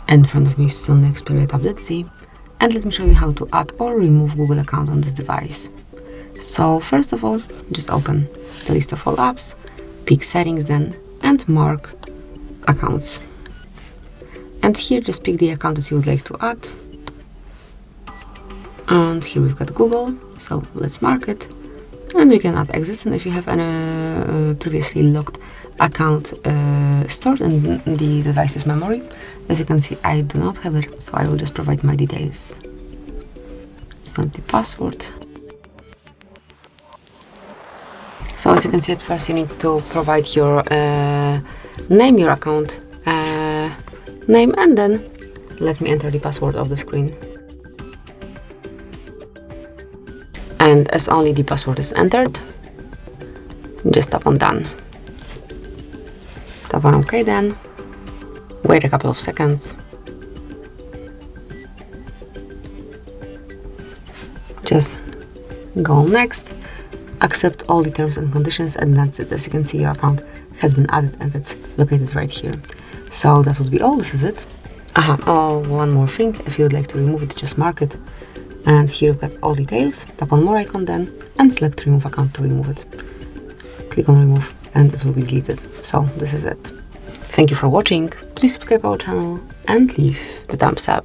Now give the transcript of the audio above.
In front of me is Sony Xperia Tablet Z, and let me show you how to add or remove Google account on this device. So first of all, just open the list of all apps, pick settings then, and mark accounts. And here just pick the account that you would like to add. And here we've got Google, so let's mark it. And we can add existing if you have any previously logged account stored in the device's memory. As you can see, I do not have it, so I will just provide my details. It's not the password. So as you can see, at first you need to provide your name, your account name, and then let me enter the password of the screen. And as only the password is entered, just tap on done. Tap on OK then, wait a couple of seconds. Just go on next, accept all the terms and conditions, and that's it. As you can see, your account has been added and it's located right here. So that would be all, this is it. One more thing, if you would like to remove it, just mark it. And here you've got all details, tap on more icon then, and select remove account to remove it. Click on remove and it will be deleted. So this is it. Thank you for watching, please subscribe our channel and leave the thumbs up.